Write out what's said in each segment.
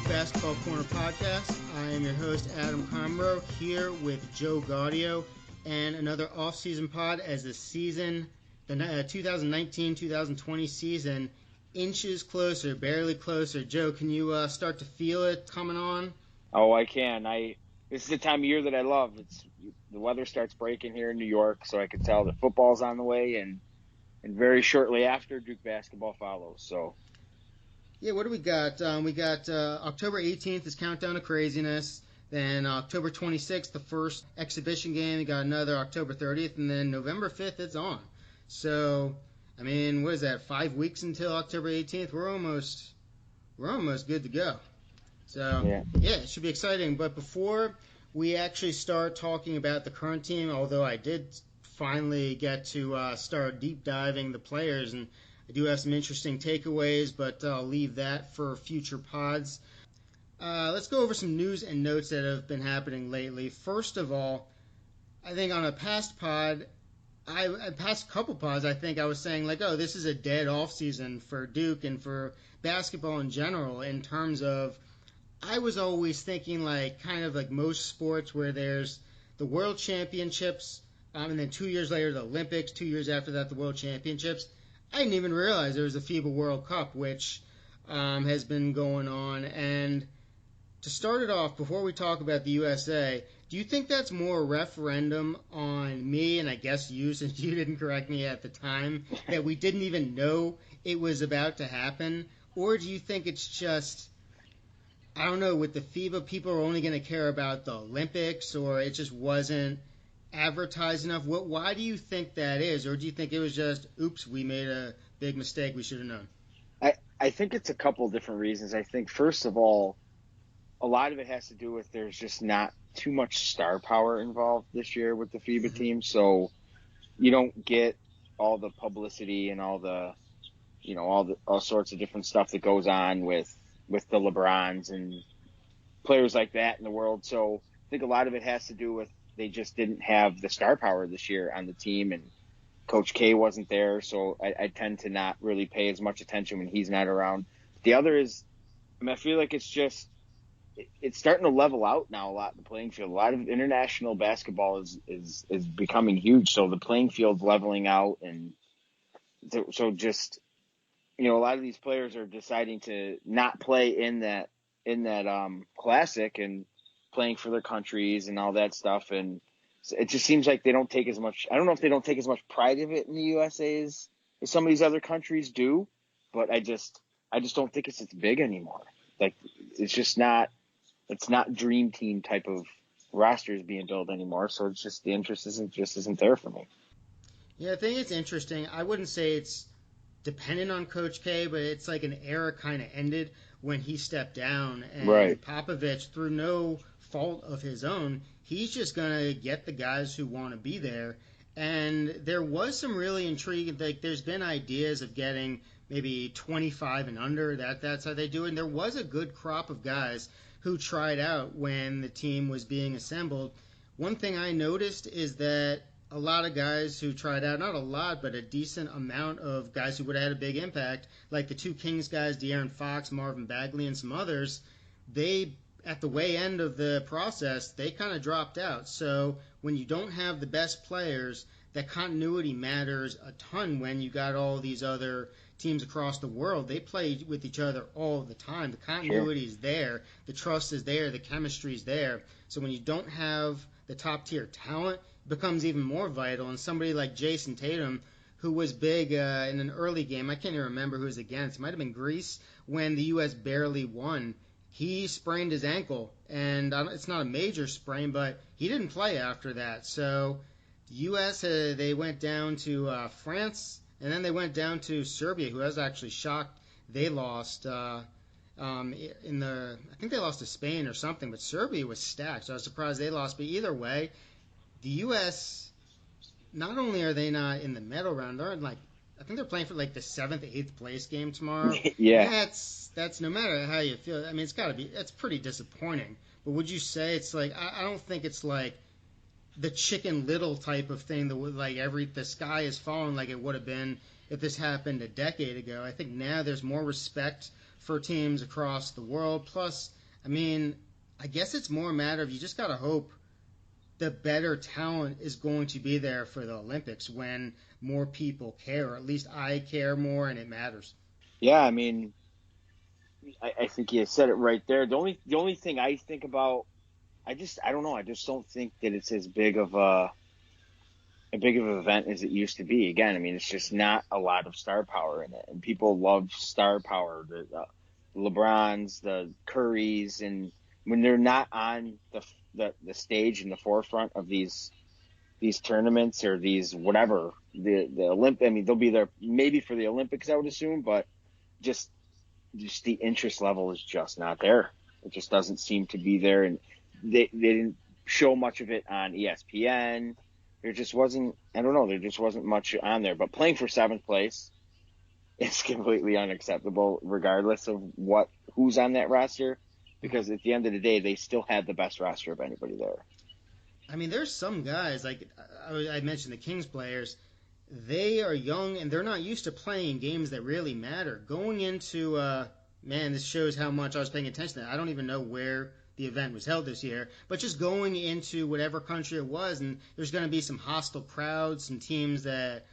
Duke Basketball Corner podcast. I am your host, Adam Comro, here with Joe Gaudio, and another off-season pod as the 2019-2020 season inches closer, barely closer. Joe, can you start to feel it coming on? Oh, I can. This is the time of year that I love. The weather starts breaking here in New York, so I can tell that football's on the way, and very shortly after, Duke basketball follows. So, yeah, what do we got? We got October 18th is Countdown to Craziness. Then October 26th, the first exhibition game. We got another October 30th, and then November 5th, it's on. So, I mean, what is that? 5 weeks until October 18th. We're almost good to go. So, yeah, it should be exciting. But before we actually start talking about the current team, although I did finally get to start deep diving the players, and I do have some interesting takeaways, but I'll leave that for future pods. Let's go over some news and notes that have been happening lately. First of all, I think on a past pod, past couple pods, I think I was saying, like, oh, this is a dead offseason for Duke and for basketball in general, in terms of, I was always thinking, like, kind of like most sports where there's the World Championships, and then 2 years later the Olympics, 2 years after that the World Championships. I didn't even realize there was a FIBA World Cup, which has been going on. And to start it off, before we talk about the USA, do you think that's more a referendum on me, and I guess you, since you didn't correct me at the time, that we didn't even know it was about to happen? Or do you think it's just, I don't know, with the FIBA, people are only going to care about the Olympics, or it just wasn't advertised enough? Why do you think that is? Or do you think it was just, oops, we made a big mistake, we should have known? I think it's a couple different reasons. I think, first of all, a lot of it has to do with there's just not too much star power involved this year with the FIBA team. So you don't get all the publicity and all sorts of different stuff that goes on with the LeBrons and players like that in the world. So I think a lot of it has to do with they just didn't have the star power this year on the team, and Coach K wasn't there. So I tend to not really pay as much attention when he's not around. The other is, I feel like it's starting to level out now a lot in the playing field. A lot of international basketball is becoming huge. So the playing field's leveling out. And so just, a lot of these players are deciding to not play in that classic and playing for their countries and all that stuff. And it just seems like they don't take as much, I don't know if they don't take as much pride of it in the USA as some of these other countries do, but I just don't think it's big anymore. Like, it's not dream team type of rosters being built anymore. So it's just, the interest isn't there for me. Yeah, I think it's interesting. I wouldn't say it's dependent on Coach K, but it's like an era kind of ended when he stepped down, and right. Popovich, through no fault of his own, he's just going to get the guys who want to be there. And there was some really intriguing, like, there's been ideas of getting maybe 25 and under, that's how they do it. And there was a good crop of guys who tried out when the team was being assembled. One thing I noticed is that a lot of guys who tried out, not a lot, but a decent amount of guys who would have had a big impact, like the two Kings guys, De'Aaron Fox, Marvin Bagley, and some others, they, at the way end of the process, they kind of dropped out. So when you don't have the best players, that continuity matters a ton when you got all these other teams across the world. They play with each other all the time. The continuity is there. The trust is there. The chemistry is there. So when you don't have the top-tier talent, it becomes even more vital. And somebody like Jason Tatum, who was big in an early game, I can't even remember who it was against. It might have been Greece, when the U.S. barely won. He sprained his ankle, and it's not a major sprain, but he didn't play after that. So the U.S., they went down to France, and then they went down to Serbia, who I was actually shocked they lost I think they lost to Spain or something, but Serbia was stacked, so I was surprised they lost. But either way, the U.S., not only are they not in the medal round, they're in, I think they're playing for the 7th, 8th place game tomorrow. Yeah. That's no matter how you feel. I mean, it's pretty disappointing. But would you say it's I don't think it's like the Chicken Little type of thing that would the sky is falling like it would have been if this happened a decade ago. I think now there's more respect for teams across the world. Plus, I mean, I guess it's more a matter of you just got to hope the better talent is going to be there for the Olympics when more people care, or at least I care more and it matters. Yeah, I mean, I think you said it right there. The only thing I think about, I don't know. I just don't think that it's as big of an event as it used to be. Again, I mean, it's just not a lot of star power in it, and people love star power. The LeBrons, the Currys, and when they're not on the stage in the forefront of these tournaments or these whatever the Olympic. I mean, they'll be there maybe for the Olympics, I would assume, but just the interest level is just not there. It just doesn't seem to be there, and they didn't show much of it on ESPN. There just wasn't. I don't know. There just wasn't much on there. But playing for 7th place is completely unacceptable, regardless of who's on that roster, because at the end of the day, they still had the best roster of anybody there. I mean, there's some guys, like I mentioned the Kings players, they are young and they're not used to playing games that really matter. Going into, man, this shows how much I was paying attention to that. I don't even know where the event was held this year, but just going into whatever country it was, and there's going to be some hostile crowds, some teams that,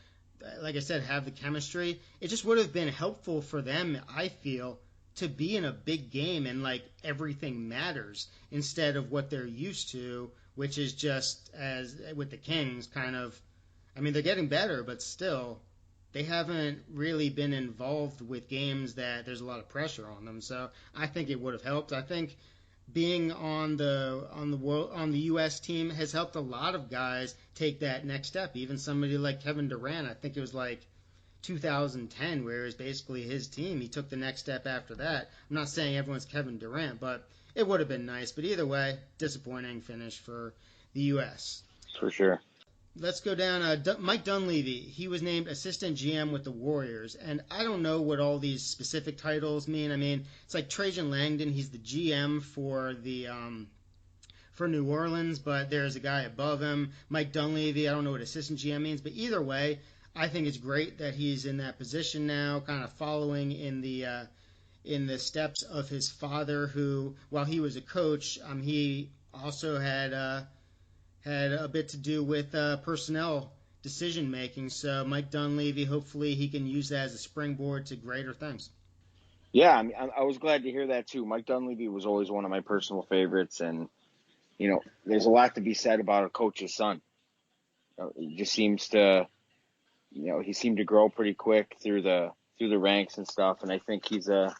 like I said, have the chemistry. It just would have been helpful for them, I feel, to be in a big game and like everything matters instead of what they're used to, which is just as with the Kings kind of, I mean, they're getting better, but still they haven't really been involved with games that there's a lot of pressure on them. So I think it would have helped. I think being on the U.S. team has helped a lot of guys take that next step. Even somebody like Kevin Durant, I think it was like 2010, where it was basically his team. He took the next step after that. I'm not saying everyone's Kevin Durant, but it would have been nice. But either way, disappointing finish for the U.S. For sure. Let's go down. Mike Dunleavy, he was named assistant GM with the Warriors. And I don't know what all these specific titles mean. I mean, it's like Trajan Langdon. He's the GM for New Orleans, but there's a guy above him. Mike Dunleavy, I don't know what assistant GM means. But either way, I think it's great that he's in that position now, kind of following in the steps of his father, who, while he was a coach, he also had a bit to do with personnel decision making. So Mike Dunleavy, hopefully he can use that as a springboard to greater things. Yeah, I mean, I was glad to hear that too. Mike Dunleavy was always one of my personal favorites, and there's a lot to be said about a coach's son. He just seems to, he seemed to grow pretty quick through the ranks and stuff, and I think he's a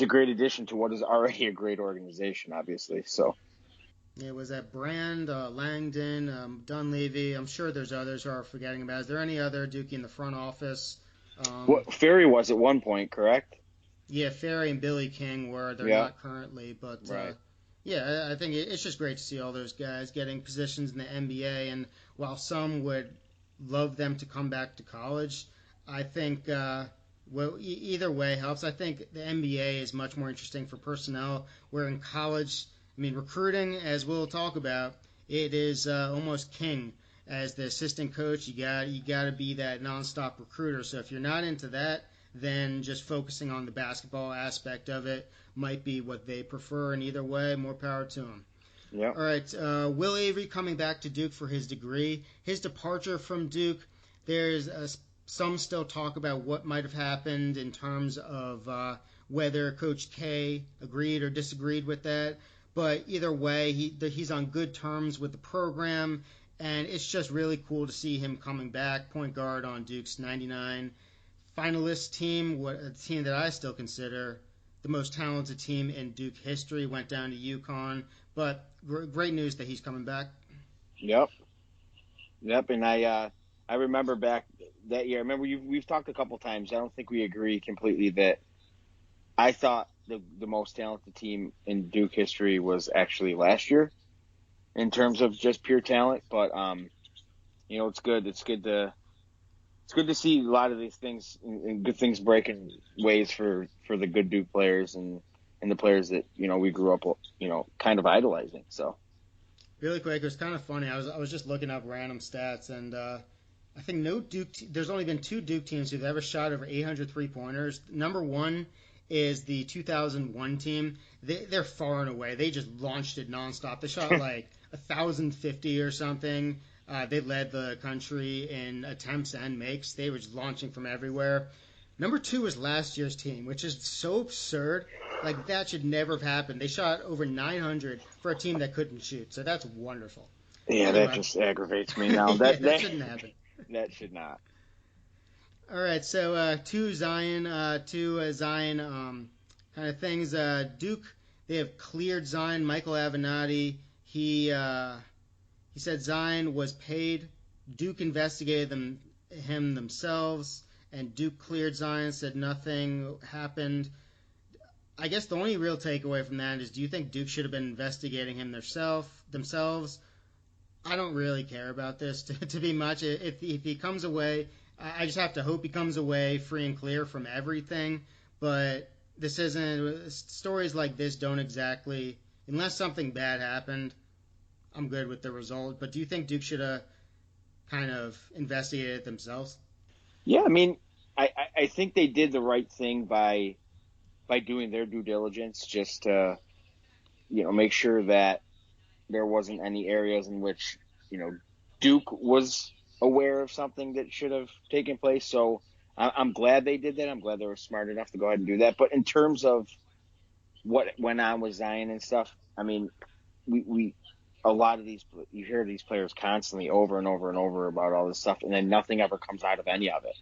great addition to what is already a great organization, obviously. So. Yeah, was that Brand, Langdon, Dunleavy? I'm sure there's others who are forgetting about. Is there any other Dookie in the front office? Ferry was at one point, correct? Yeah, Ferry and Billy King were. They're not currently, but right. Yeah, I think it's just great to see all those guys getting positions in the NBA. And while some would love them to come back to college, I think either way helps. I think the NBA is much more interesting for personnel, where in college, I mean, recruiting, as we'll talk about, it is almost king. As the assistant coach, you got to be that nonstop recruiter. So if you're not into that, then just focusing on the basketball aspect of it might be what they prefer. And either way, more power to them. Yeah. All right. Will Avery coming back to Duke for his degree. His departure from Duke, there's some still talk about what might have happened in terms of whether Coach K agreed or disagreed with that. But either way, he's on good terms with the program, and it's just really cool to see him coming back, point guard on Duke's 99 finalist team, a team that I still consider the most talented team in Duke history. Went down to UConn, but great news that he's coming back. Yep, and I remember back that year. I remember we've talked a couple times. I don't think we agree completely that I thought the most talented team in Duke history was actually last year in terms of just pure talent. But, it's good. It's good to see a lot of these things and good things breaking ways for the good Duke players and the players that, we grew up, kind of idolizing. So really quick, it was kind of funny. I was just looking up random stats, and I think there's only been 2 Duke teams who've ever shot over 800 3-pointers. Number one is the 2001 team. They're far and away. They just launched it nonstop. They shot like 1,050 or something. They led the country in attempts and makes. They were just launching from everywhere. Number 2 is last year's team, which is so absurd. Like, that should never have happened. They shot over 900 for a team that couldn't shoot, so that's wonderful. Yeah, anyway. That just aggravates me now. That shouldn't happen. That should not. All right, so two Zion kind of things. Duke, they have cleared Zion. Michael Avenatti, he said Zion was paid. Duke investigated him themselves, and Duke cleared Zion, said nothing happened. I guess the only real takeaway from that is, do you think Duke should have been investigating him themselves? I don't really care about this to be much. If he comes away, I just have to hope he comes away free and clear from everything. But this isn't, stories like this don't exactly, unless something bad happened, I'm good with the result. But do you think Duke should have kind of investigated it themselves? Yeah, I mean, I think they did the right thing by doing their due diligence, just to, make sure that there wasn't any areas in which, Duke was aware of something that should have taken place. So I'm glad they did that. I'm glad they were smart enough to go ahead and do that. But in terms of what went on with Zion and stuff, I mean, we a lot of these, you hear these players constantly over and over and over about all this stuff, and then nothing ever comes out of any of it.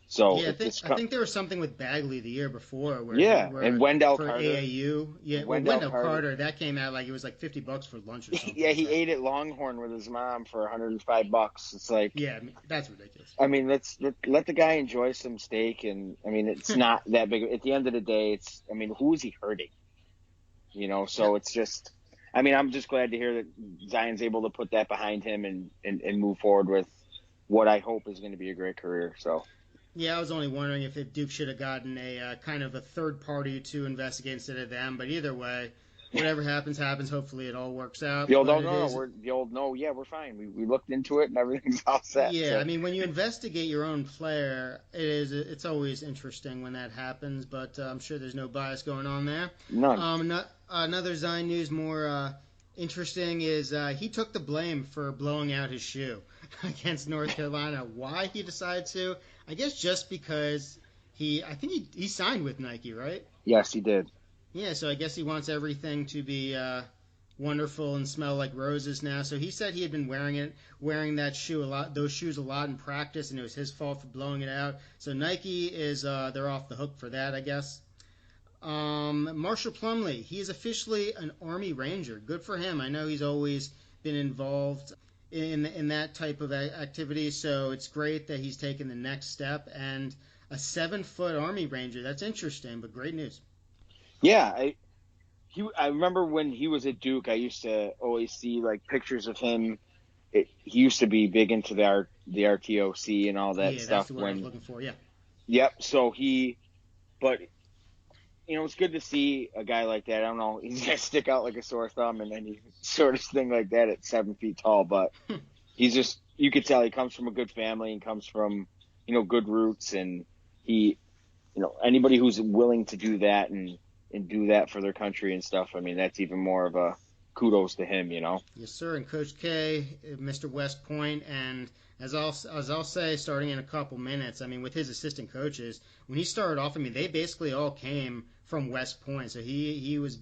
So yeah, I think there was something with Bagley the year before. And Wendell for Carter. AAU. Yeah, Wendell Carter, that came out like it was like $50 for lunch or something. Yeah, he ate at Longhorn with his mom for $105. It's like, yeah, that's ridiculous. I mean, let the guy enjoy some steak, and I mean, it's not that big. At the end of the day, who is he hurting? So it's just, I'm just glad to hear that Zion's able to put that behind him and move forward with what I hope is going to be a great career. So. Yeah, I was only wondering if Duke should have gotten a kind of a third party to investigate instead of them. But either way, whatever happens. Hopefully it all works out. The old we're fine. We looked into it and everything's all set. Yeah, so. I mean, when you investigate your own player, it's always interesting when that happens. But I'm sure there's no bias going on there. None. Another Zion news more interesting is he took the blame for blowing out his shoe against North Carolina. Why he decided to? I guess just because he signed with Nike, right? Yes, he did. Yeah, so I guess he wants everything to be wonderful and smell like roses now. So he said he had been wearing those shoes a lot in practice, and it was his fault for blowing it out. So Nike is they're off the hook for that, I guess. Marshall Plumlee, he is officially an Army Ranger. Good for him. I know he's always been involved in that type of activity, so it's great that he's taken the next step. And a 7-foot Army Ranger, that's interesting, but great news. Yeah, I remember when he was at Duke, I used to always see like pictures of him. He used to be big into the RTOC and all that stuff. That's the word I was looking for. Yeah. Yep. So but it's good to see a guy like that. I don't know, he's gonna stick out like a sore thumb and any sort of thing like that at 7 feet tall. But he's just, you could tell he comes from a good family and comes from good roots, and he anybody who's willing to do that and do that for their country and stuff, that's even more of a kudos to him, Yes, sir. And Coach K, Mr. West Point, and as I'll say, starting in a couple minutes, with his assistant coaches, when he started off, they basically all came from West Point. So he was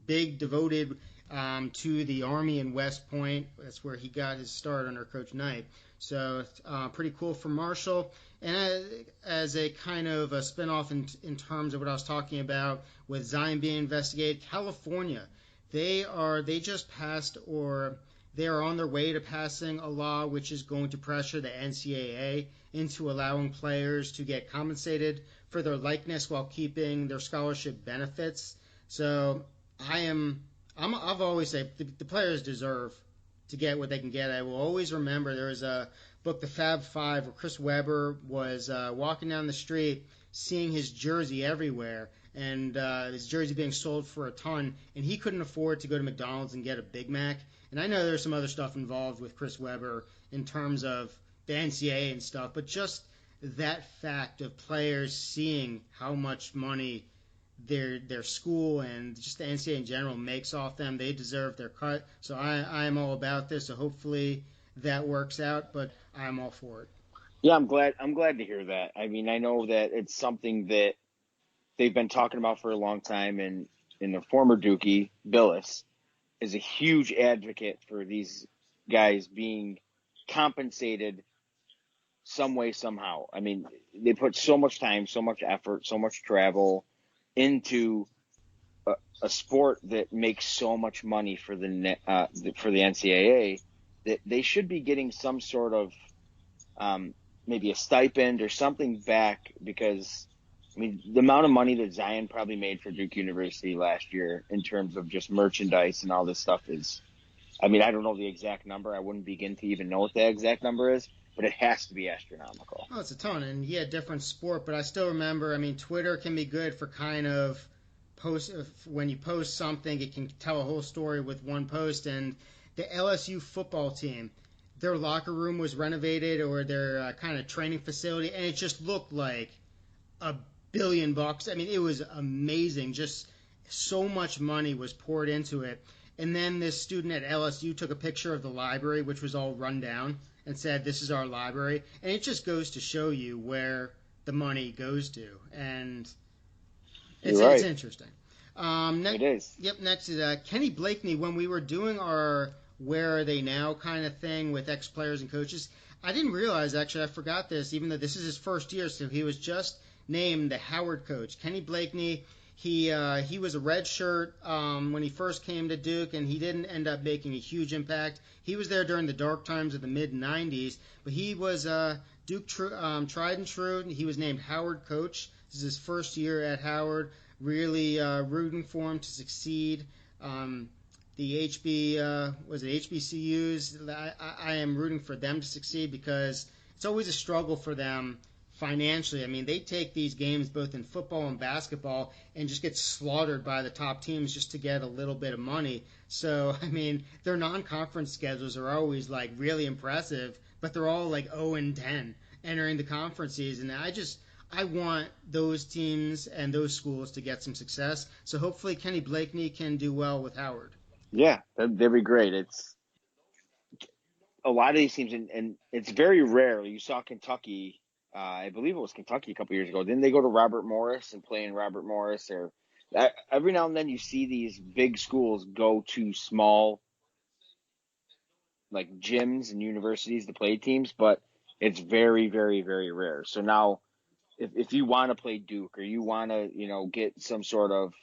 big, devoted to the Army in West Point. That's where he got his start under Coach Knight. So pretty cool for Marshall. And as a kind of a spinoff in terms of what I was talking about with Zion being investigated, California, they just passed, or they are on their way to passing a law which is going to pressure the NCAA into allowing players to get compensated for their likeness while keeping their scholarship benefits. So I've always said the players deserve to get what they can get. I will always remember there was a book, The Fab Five, where Chris Webber was walking down the street, seeing his jersey everywhere, and his jersey being sold for a ton, and he couldn't afford to go to McDonald's and get a Big Mac. And I know there's some other stuff involved with Chris Webber in terms of the NCAA and stuff, but just that fact of players seeing how much money their school and just the NCAA in general makes off them. They deserve their cut. So I'm all about this. So hopefully that works out, but I'm all for it. Yeah, I'm glad to hear that. I mean, I know that it's something that they've been talking about for a long time, and the former Dookie, Billis, is a huge advocate for these guys being compensated some way, somehow. I mean, they put so much time, so much effort, so much travel into a sport that makes so much money for the NCAA that they should be getting some sort of maybe a stipend or something back, because I mean, the amount of money that Zion probably made for Duke University last year in terms of just merchandise and all this stuff is, I mean, I don't know the exact number. I wouldn't begin to even know what the exact number is, but it has to be astronomical. Oh, it's a ton. And yeah, different sport, but I still remember, I mean, Twitter can be good for kind of when you post something, it can tell a whole story with one post. And the LSU football team, their locker room was renovated, or their kind of training facility, and it just looked like $1 billion. I mean, it was amazing. Just so much money was poured into it. And then this student at LSU took a picture of the library, which was all run down, and said, "This is our library." And it just goes to show you where the money goes to. And it's interesting. It is. Yep, next is Kenny Blakeney. When we were doing our Where Are They Now kind of thing with ex-players and coaches, I didn't realize, actually, I forgot this, even though this is his first year, so he was just named the Howard coach. Kenny Blakeney, he was a redshirt when he first came to Duke, and he didn't end up making a huge impact. He was there during the dark times of the mid-'90s, but he was Duke tried and true. He was named Howard coach. This is his first year at Howard. Really rooting for him to succeed. The HBCUs, I am rooting for them to succeed, because it's always a struggle for them financially. I mean, they take these games both in football and basketball and just get slaughtered by the top teams just to get a little bit of money. So, I mean, their non-conference schedules are always like really impressive, but they're all like 0-10 entering the conference season. I want those teams and those schools to get some success. So hopefully Kenny Blakeney can do well with Howard. Yeah, that'd be great. It's a lot of these teams, and it's very rare. You saw Kentucky, I believe it was Kentucky a couple years ago. Didn't they go to Robert Morris and play in Robert Morris? Or every now and then you see these big schools go to small, like, gyms and universities to play teams, but it's very, very, very rare. So now, if you want to play Duke, or you want to, get some sort of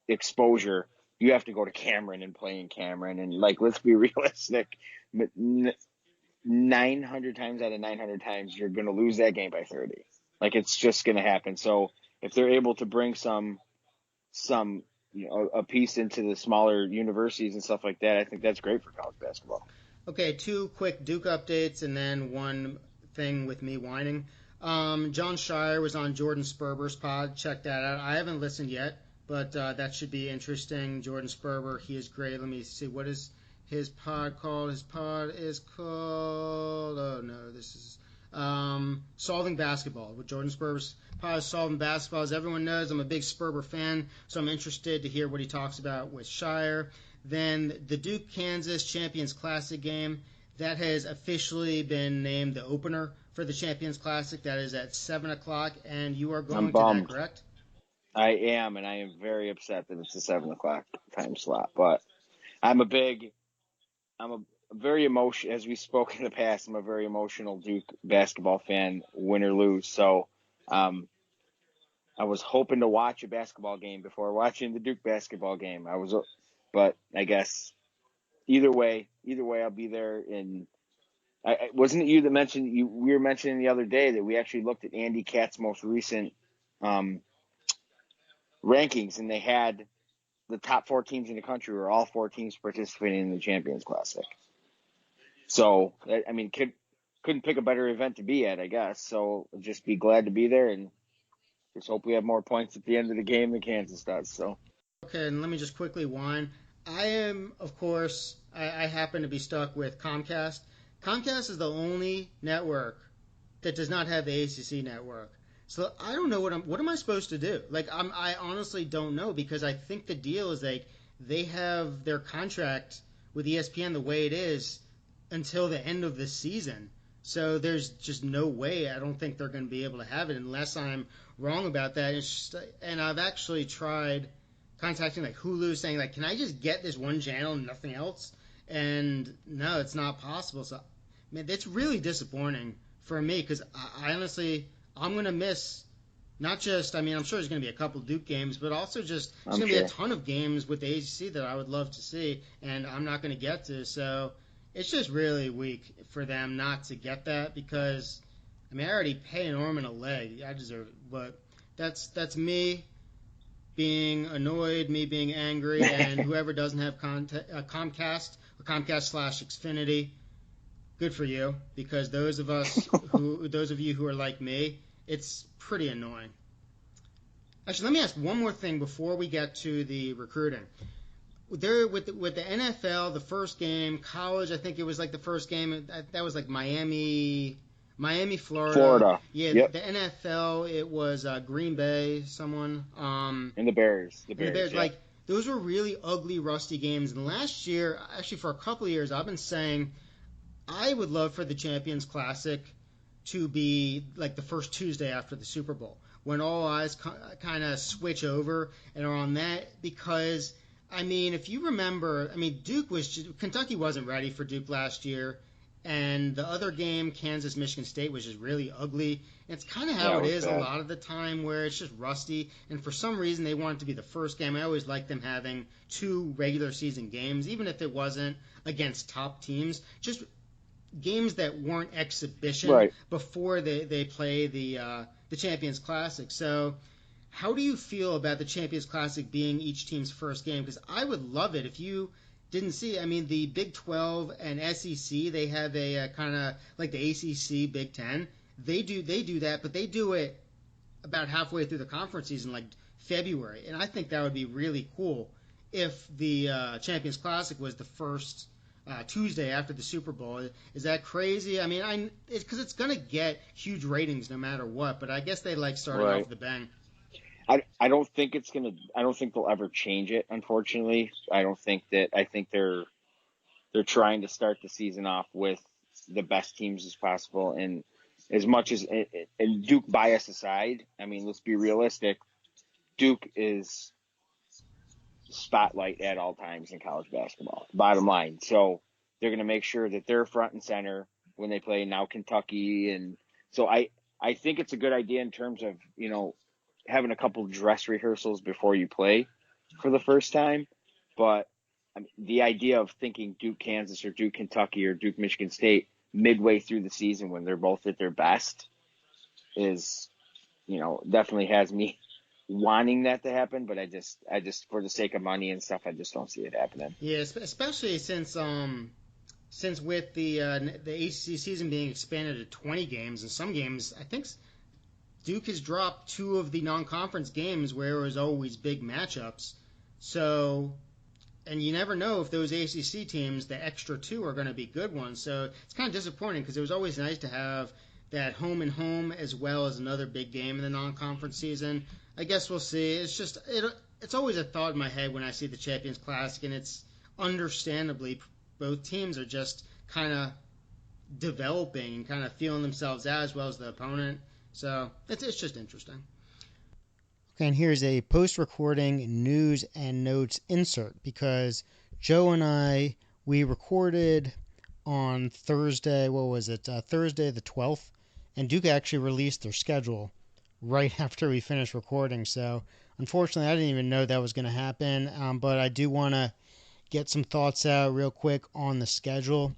exposure, you have to go to Cameron and play in Cameron. And, like, let's be realistic, 900 times out of 900 times, you're going to lose that game by 30. Like, it's just going to happen. So if they're able to bring some a piece into the smaller universities and stuff like that, I think that's great for college basketball. Okay, 2 quick Duke updates, and then one thing with me whining. Jon Scheyer was on Jordan Sperber's pod. Check that out. I haven't listened yet, but that should be interesting. Jordan Sperber, he is great. Let me see, what is his pod called? His pod is called, this is Solving Basketball. With Jordan Sperber's pod is Solving Basketball. As everyone knows, I'm a big Sperber fan, so I'm interested to hear what he talks about with Scheyer. Then the Duke-Kansas Champions Classic game, that has officially been named the opener for the Champions Classic. That is at 7 o'clock, and you are going to that, correct? I am, and I am very upset that it's a 7 o'clock time slot. But I'm a very emotional, as we spoke in the past, I'm a very emotional Duke basketball fan, win or lose. So I was hoping to watch a basketball game before watching the Duke basketball game. But I guess either way, I'll be there. And wasn't it you that mentioned, we were mentioning the other day that we actually looked at Andy Katz's most recent rankings, and they had the top 4 teams in the country were all 4 teams participating in the Champions Classic. So, I mean, couldn't pick a better event to be at, I guess. So just be glad to be there, and just hope we have more points at the end of the game than Kansas does. So. Okay, and let me just quickly whine. I am, of course, I happen to be stuck with Comcast. Comcast is the only network that does not have the ACC network. So I don't know what am I supposed to do? Like I honestly don't know because I think the deal is like they have their contract with ESPN the way it is until the end of the season. So there's just no way I don't think they're going to be able to have it unless I'm wrong about that. And I've actually tried contacting like Hulu saying like, can I just get this one channel and nothing else? And no, it's not possible. So man, that's really disappointing for me because I honestly I'm gonna miss not just I mean I'm sure there's gonna be a couple Duke games, but also just there's gonna be a ton of games with the ACC that I would love to see, and I'm not gonna get to. So it's just really weak for them not to get that because I mean I already pay an arm and a leg. I deserve it, but that's me being annoyed, me being angry, and whoever doesn't have Comcast or Comcast/Xfinity, good for you, because those of you who are like me, it's pretty annoying. Actually, let me ask one more thing before we get to the recruiting. There with the NFL, the first game, college, I think it was like the first game that was like Miami, Florida. Yeah, yep. The NFL, it was Green Bay, someone. And the Bears. The Bears, yeah. Like those were really ugly, rusty games. And last year, actually for a couple of years, I've been saying I would love for the Champions Classic to be like the first Tuesday after the Super Bowl, when all eyes kind of switch over and are on that. Because I mean, if you remember, I mean, Kentucky wasn't ready for Duke last year. And the other game, Kansas-Michigan State, was just really ugly. And it's kind of how it is a lot of the time, where it's just rusty. And for some reason, they want it to be the first game. I always like them having 2 regular season games, even if it wasn't against top teams. Just games that weren't exhibition before they play the Champions Classic. So how do you feel about the Champions Classic being each team's first game? Because I would love it if you didn't see. I mean, the Big 12 and SEC, they have a kind of like the ACC Big 10. They do that, but they do it about halfway through the conference season, like February. And I think that would be really cool if the Champions Classic was the first Tuesday after the Super Bowl. Is that crazy? I mean, because it's going to get huge ratings no matter what. But I guess they like starting off with a bang. I don't think I don't think they'll ever change it, unfortunately. I think they're trying to start the season off with the best teams as possible. And as much as, and Duke bias aside, I mean, let's be realistic. Duke is spotlight at all times in college basketball, bottom line. So they're going to make sure that they're front and center when they play now Kentucky. And so I think it's a good idea in terms of, having a couple dress rehearsals before you play for the first time. But I mean, the idea of thinking Duke, Kansas, or Duke, Kentucky, or Duke, Michigan State midway through the season when they're both at their best is, definitely has me wanting that to happen. But I just for the sake of money and stuff, I just don't see it happening. Yeah, especially since with the ACC season being expanded to 20 games, and some games, I think Duke has dropped 2 of the non-conference games where it was always big matchups. So, and you never know if those ACC teams, the extra 2, are going to be good ones. So it's kind of disappointing because it was always nice to have that home and home as well as another big game in the non-conference season. I guess we'll see. It's just it's always a thought in my head when I see the Champions Classic, and it's understandably both teams are just kind of developing and kind of feeling themselves out as well as the opponent. So it's just interesting. Okay, and here's a post-recording news and notes insert because Joe and I, we recorded on Thursday, Thursday the 12th, and Duke actually released their schedule right after we finished recording. So unfortunately, I didn't even know that was going to happen, but I do want to get some thoughts out real quick on the schedule.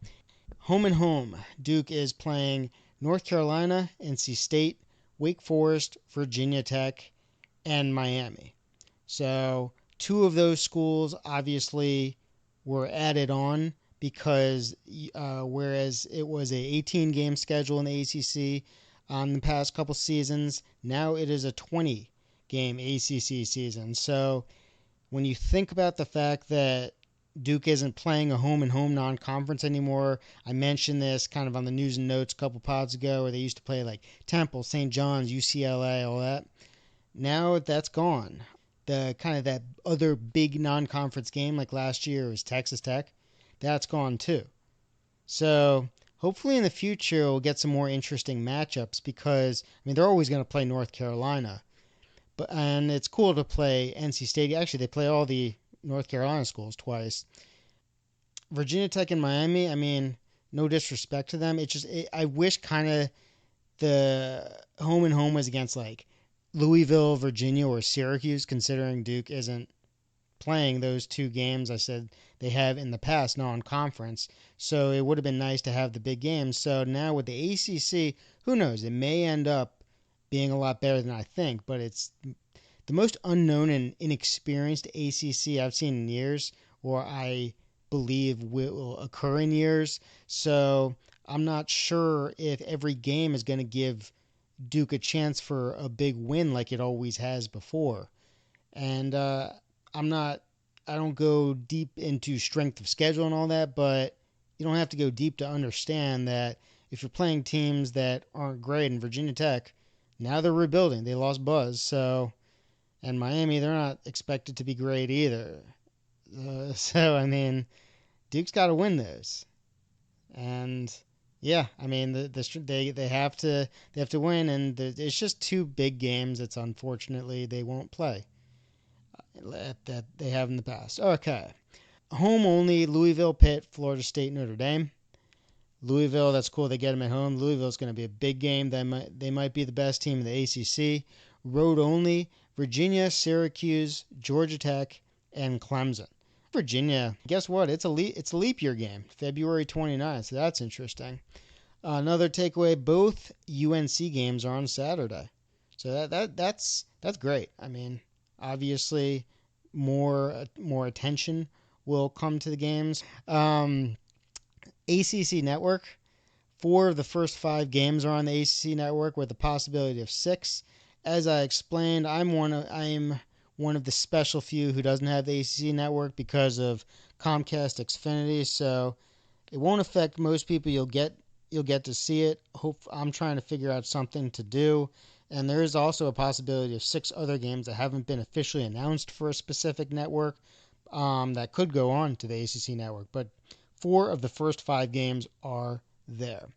Home and home, Duke is playing North Carolina, NC State, Wake Forest, Virginia Tech, and Miami. So 2 of those schools obviously were added on because whereas it was a 18-game schedule in the ACC on the past couple seasons, now it is a 20-game ACC season. So when you think about the fact that Duke isn't playing a home-and-home non-conference anymore. I mentioned this kind of on the news and notes a couple pods ago, where they used to play like Temple, St. John's, UCLA, all that. Now that's gone. The kind of that other big non-conference game like last year was Texas Tech. That's gone too. So hopefully in the future we'll get some more interesting matchups because, I mean, they're always going to play North Carolina. And it's cool to play NC State. Actually, they play all the North Carolina schools twice. Virginia Tech and Miami, I mean, no disrespect to them. I wish kind of the home and home was against like Louisville, Virginia, or Syracuse, considering Duke isn't playing those two games I said they have in the past non-conference. So it would have been nice to have the big games. So now with the ACC, who knows? It may end up being a lot better than I think, but it's the most unknown and inexperienced ACC I've seen in years, or I believe will occur in years. So I'm not sure if every game is going to give Duke a chance for a big win like it always has before. And I don't go deep into strength of schedule and all that, but you don't have to go deep to understand that if you're playing teams that aren't great in Virginia Tech, now they're rebuilding. They lost Buzz, and Miami, they're not expected to be great either. So I mean, Duke's got to win those, and yeah, I mean they have to win, and it's just two big games that unfortunately they won't play that they have in the past. Okay, home only: Louisville, Pitt, Florida State, Notre Dame. Louisville, that's cool. They get them at home. Louisville's going to be a big game. They might be the best team in the ACC. Road only: Virginia, Syracuse, Georgia Tech, and Clemson. Virginia, guess what? It's a leap year game, February 29th. So that's interesting. Another takeaway: both UNC games are on Saturday. So that's great. I mean, obviously, more attention will come to the games. ACC Network. 4 of the first 5 games are on the ACC Network with the possibility of 6. As I explained, I'm one of the special few who doesn't have the ACC Network because of Comcast Xfinity, so it won't affect most people. You'll get to see it. I'm trying to figure out something to do, and there is also a possibility of 6 other games that haven't been officially announced for a specific network that could go on to the ACC Network, but 4 of the first 5 games are there.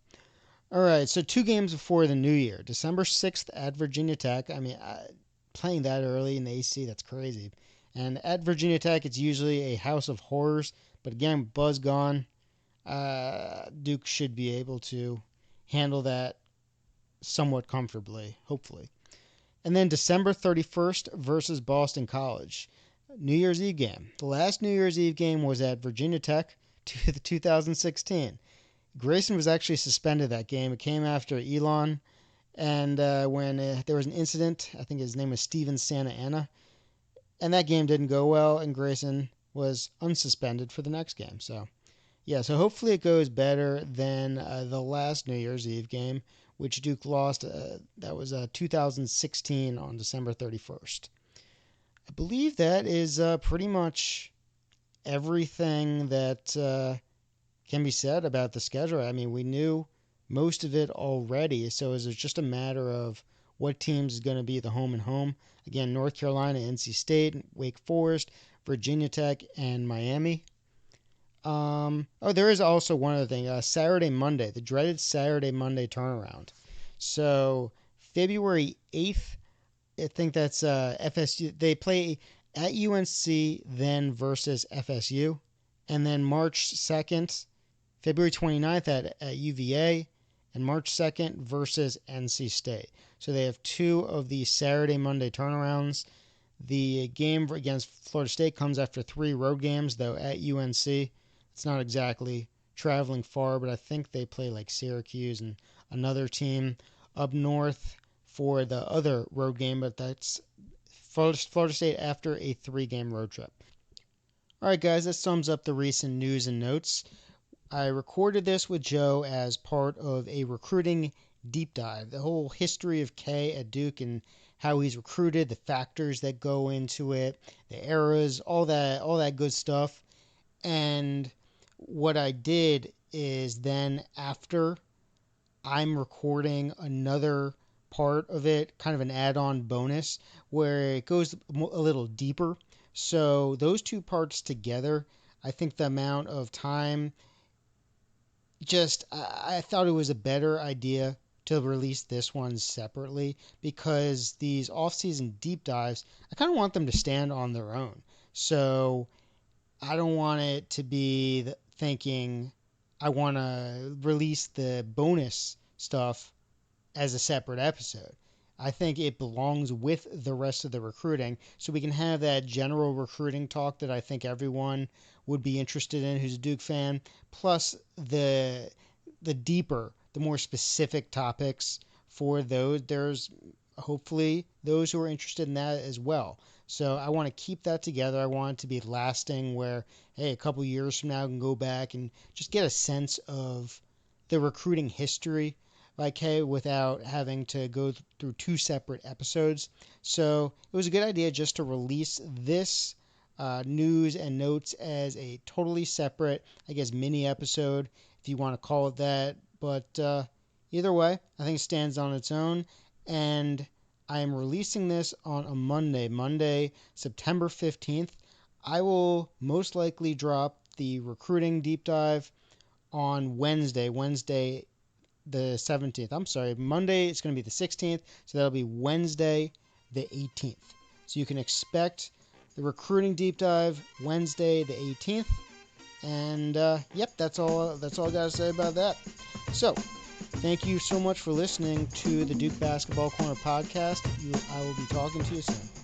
All right, so 2 games before the new year. December 6th at Virginia Tech. I mean, playing that early in the ACC, that's crazy. And at Virginia Tech, it's usually a house of horrors. But again, Buzz gone. Duke should be able to handle that somewhat comfortably, hopefully. And then December 31st versus Boston College. New Year's Eve game. The last New Year's Eve game was at Virginia Tech, 2016. Grayson was actually suspended that game. It came after Elon, and when there was an incident, I think his name was Steven Santa Ana, and that game didn't go well, and Grayson was unsuspended for the next game. So, yeah, so hopefully it goes better than the last New Year's Eve game, which Duke lost. That was 2016 on December 31st. I believe that is pretty much everything that can be said about the schedule. I mean, we knew most of it already, so it's just a matter of what teams is going to be the home and home. Again, North Carolina, NC State, Wake Forest, Virginia Tech, and Miami. There is also one other thing. Saturday, Monday, the dreaded Saturday, Monday turnaround. So February 8th, I think that's FSU. They play at UNC, then versus FSU. And then March 2nd, February 29th at UVA, and March 2nd versus NC State. So they have 2 of the Saturday, Monday turnarounds. The game against Florida State comes after 3 road games, though at UNC. It's not exactly traveling far, but I think they play like Syracuse and another team up north for the other road game, but that's Florida State after a 3-game road trip. All right, guys, that sums up the recent news and notes. I recorded this with Joe as part of a recruiting deep dive, the whole history of K at Duke and how he's recruited, the factors that go into it, the eras, all that good stuff. And what I did is then after I'm recording another part of it, kind of an add-on bonus, where it goes a little deeper. So those two parts together, I think the amount of time, I thought it was a better idea to release this one separately because these off-season deep dives, I kind of want them to stand on their own. So I don't want it to be thinking I want to release the bonus stuff as a separate episode. I think it belongs with the rest of the recruiting so we can have that general recruiting talk that I think everyone would be interested in who's a Duke fan, plus the deeper, the more specific topics for those. There's hopefully those who are interested in that as well. So I want to keep that together. I want it to be lasting where, hey, a couple years from now I can go back and just get a sense of the recruiting history by K without having to go through two separate episodes. So it was a good idea just to release this news and notes as a totally separate, I guess, mini episode, if you want to call it that. But either way, I think it stands on its own. And I am releasing this on a Monday, September 15th. I will most likely drop the recruiting deep dive on Wednesday the 17th. I'm sorry, Monday it's going to be the 16th, so that'll be Wednesday the 18th. So you can expect the recruiting deep dive Wednesday the 18th. And yep, that's all I got to say about that. So, thank you so much for listening to the Duke Basketball Corner podcast. I will be talking to you soon.